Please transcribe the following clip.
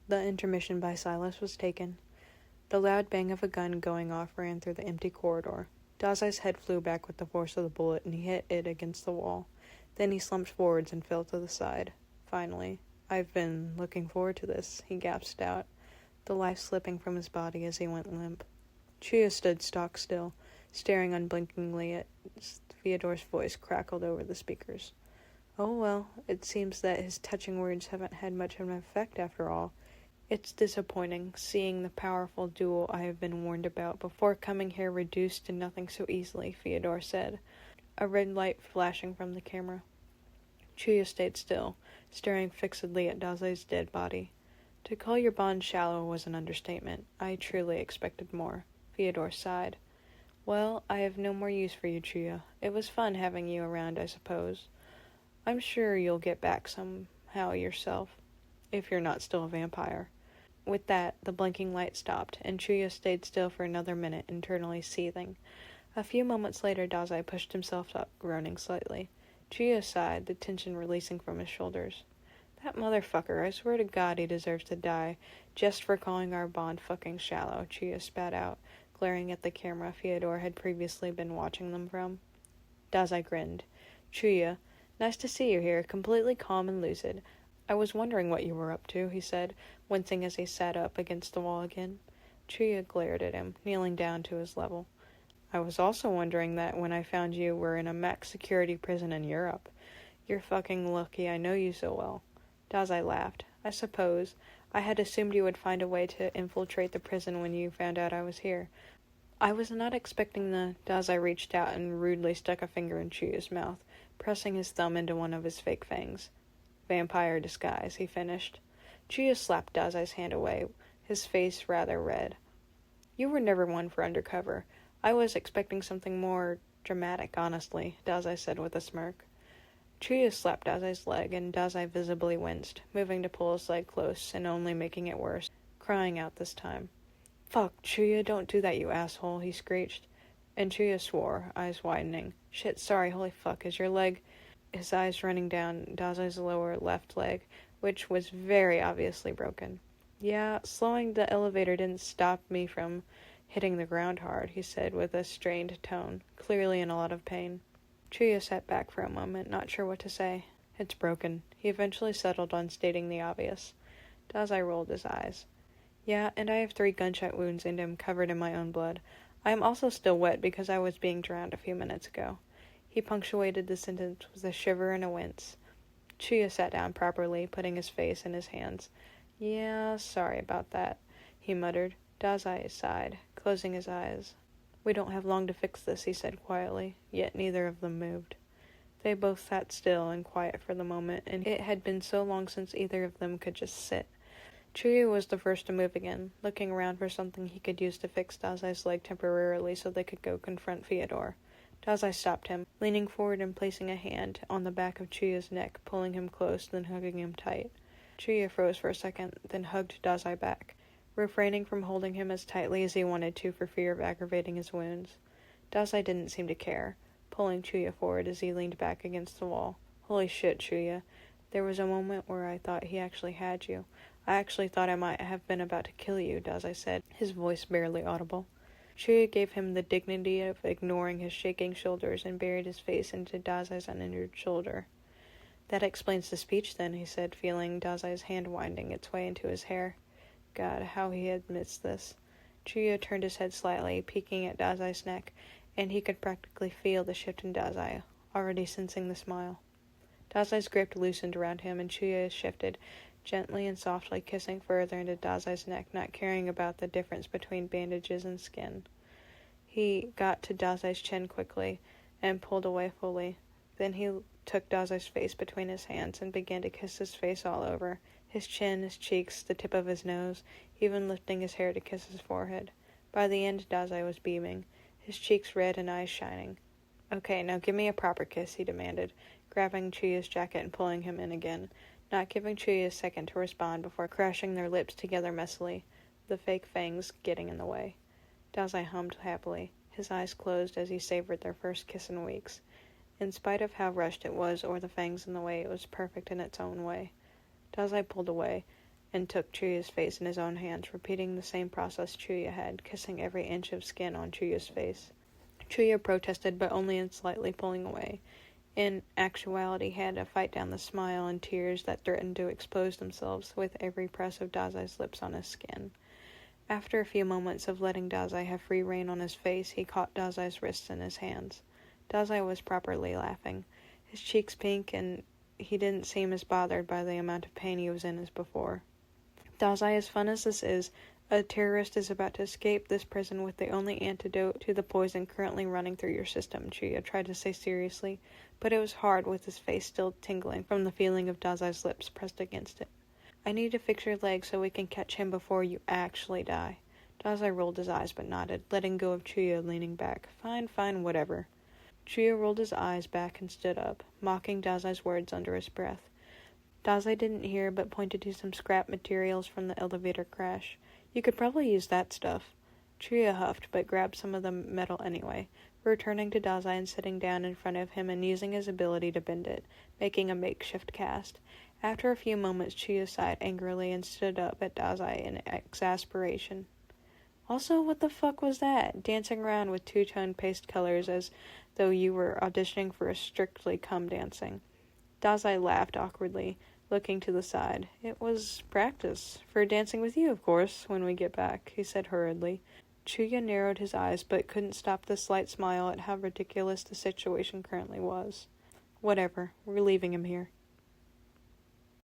The Intermission by Silaswastaken. The loud bang of a gun going off ran through the empty corridor. Dazai's head flew back with the force of the bullet, and he hit it against the wall. Then he slumped forwards and fell to the side. Finally. "I've been looking forward to this," he gasped out, the life slipping from his body as he went limp. Chuya stood stock still, staring unblinkingly at Fyodor's voice crackled over the speakers. "Oh well, it seems that his touching words haven't had much of an effect after all. It's disappointing, seeing the powerful duel I have been warned about before coming here reduced to nothing so easily," Fyodor said, a red light flashing from the camera. Chuya stayed still, staring fixedly at Dazai's dead body. "To call your bond shallow was an understatement. I truly expected more." Fyodor sighed. "Well, I have no more use for you, Chuya. It was fun having you around, I suppose. I'm sure you'll get back somehow yourself, if you're not still a vampire." With that, the blinking light stopped, and Chuya stayed still for another minute, internally seething. A few moments later, Dazai pushed himself up, groaning slightly. Chuya sighed, the tension releasing from his shoulders. "That motherfucker, I swear to God he deserves to die, just for calling our bond fucking shallow," Chuya spat out, glaring at the camera Fyodor had previously been watching them from. Dazai grinned. "Chuya, nice to see you here, completely calm and lucid. I was wondering what you were up to," he said, wincing as he sat up against the wall again. Chuya glared at him, kneeling down to his level. "I was also wondering that when I found you were in a max security prison in Europe. You're fucking lucky I know you so well." Dazai laughed. "I suppose. I had assumed you would find a way to infiltrate the prison when you found out I was here. I was not expecting the—" Dazai reached out and rudely stuck a finger in Chuya's mouth, pressing his thumb into one of his fake fangs. "Vampire disguise," he finished. Chuya slapped Dazai's hand away, his face rather red. "You were never one for undercover. I was expecting something more dramatic, honestly," Dazai said with a smirk. Chuya slapped Dazai's leg, and Dazai visibly winced, moving to pull his leg close and only making it worse, crying out this time. "Fuck, Chuya, don't do that, you asshole," he screeched. And Chuya swore, eyes widening. "Shit, sorry, holy fuck, is your leg—" His eyes running down Dazai's lower left leg, which was very obviously broken. "Yeah, slowing the elevator didn't stop me from hitting the ground hard," he said with a strained tone, clearly in a lot of pain. Chuya sat back for a moment, not sure what to say. "It's broken." He eventually settled on stating the obvious. Dazai rolled his eyes. "Yeah, and I have 3 gunshot wounds into him covered in my own blood. I am also still wet because I was being drowned a few minutes ago." He punctuated the sentence with a shiver and a wince. Chuya sat down properly, putting his face in his hands. "Yeah, sorry about that," he muttered. Dazai sighed, closing his eyes. "We don't have long to fix this," he said quietly, yet neither of them moved. They both sat still and quiet for the moment, and it had been so long since either of them could just sit. Chuya was the first to move again, looking around for something he could use to fix Dazai's leg temporarily so they could go confront Fyodor. Dazai stopped him, leaning forward and placing a hand on the back of Chuya's neck, pulling him close, then hugging him tight. Chuya froze for a second, then hugged Dazai back, refraining from holding him as tightly as he wanted to for fear of aggravating his wounds. Dazai didn't seem to care, pulling Chuya forward as he leaned back against the wall. "Holy shit, Chuya. There was a moment where I thought he actually had you. I actually thought I might have been about to kill you," Dazai said, his voice barely audible. Chuya gave him the dignity of ignoring his shaking shoulders and buried his face into Dazai's uninjured shoulder. "That explains the speech, then," he said, feeling Dazai's hand winding its way into his hair. God, how he had missed this. Chuya turned his head slightly, peeking at Dazai's neck, and he could practically feel the shift in Dazai, already sensing the smile. Dazai's grip loosened around him, and Chuya shifted, gently and softly kissing further into Dazai's neck, not caring about the difference between bandages and skin. He got to Dazai's chin quickly, and pulled away fully. Then he took Dazai's face between his hands and began to kiss his face all over, his chin, his cheeks, the tip of his nose, even lifting his hair to kiss his forehead. By the end, Dazai was beaming, his cheeks red and eyes shining. "Okay, now give me a proper kiss," he demanded, grabbing Chuya's jacket and pulling him in again, not giving Chuya a second to respond before crashing their lips together messily, the fake fangs getting in the way. Dazai hummed happily, his eyes closed as he savored their first kiss in weeks. In spite of how rushed it was or the fangs in the way, it was perfect in its own way. Dazai pulled away, and took Chuya's face in his own hands, repeating the same process Chuya had, kissing every inch of skin on Chuya's face. Chuya protested, but only in slightly pulling away. In actuality, he had to fight down the smile and tears that threatened to expose themselves with every press of Dazai's lips on his skin. After a few moments of letting Dazai have free rein on his face, he caught Dazai's wrists in his hands. Dazai was properly laughing, his cheeks pink, and he didn't seem as bothered by the amount of pain he was in as before. Dazai, as fun as this is, a terrorist is about to escape this prison with the only antidote to the poison currently running through your system, Chuya tried to say seriously, but it was hard with his face still tingling from the feeling of Dazai's lips pressed against it. I need to fix your leg so we can catch him before you actually die. Dazai rolled his eyes but nodded, letting go of Chuya, leaning back. Fine, whatever. Chuya rolled his eyes back and stood up, mocking Dazai's words under his breath. Dazai didn't hear but pointed to some scrap materials from the elevator crash. You could probably use that stuff. Chuya huffed, but grabbed some of the metal anyway, returning to Dazai and sitting down in front of him and using his ability to bend it, making a makeshift cast. After a few moments, Chuya sighed angrily and stood up at Dazai in exasperation. Also, what the fuck was that? Dancing around with two-tone paste colors as though you were auditioning for a Strictly Come Dancing. Dazai laughed awkwardly, looking to the side. It was practice. For dancing with you, of course, when we get back, he said hurriedly. Chuya narrowed his eyes, but couldn't stop the slight smile at how ridiculous the situation currently was. Whatever, we're leaving him here.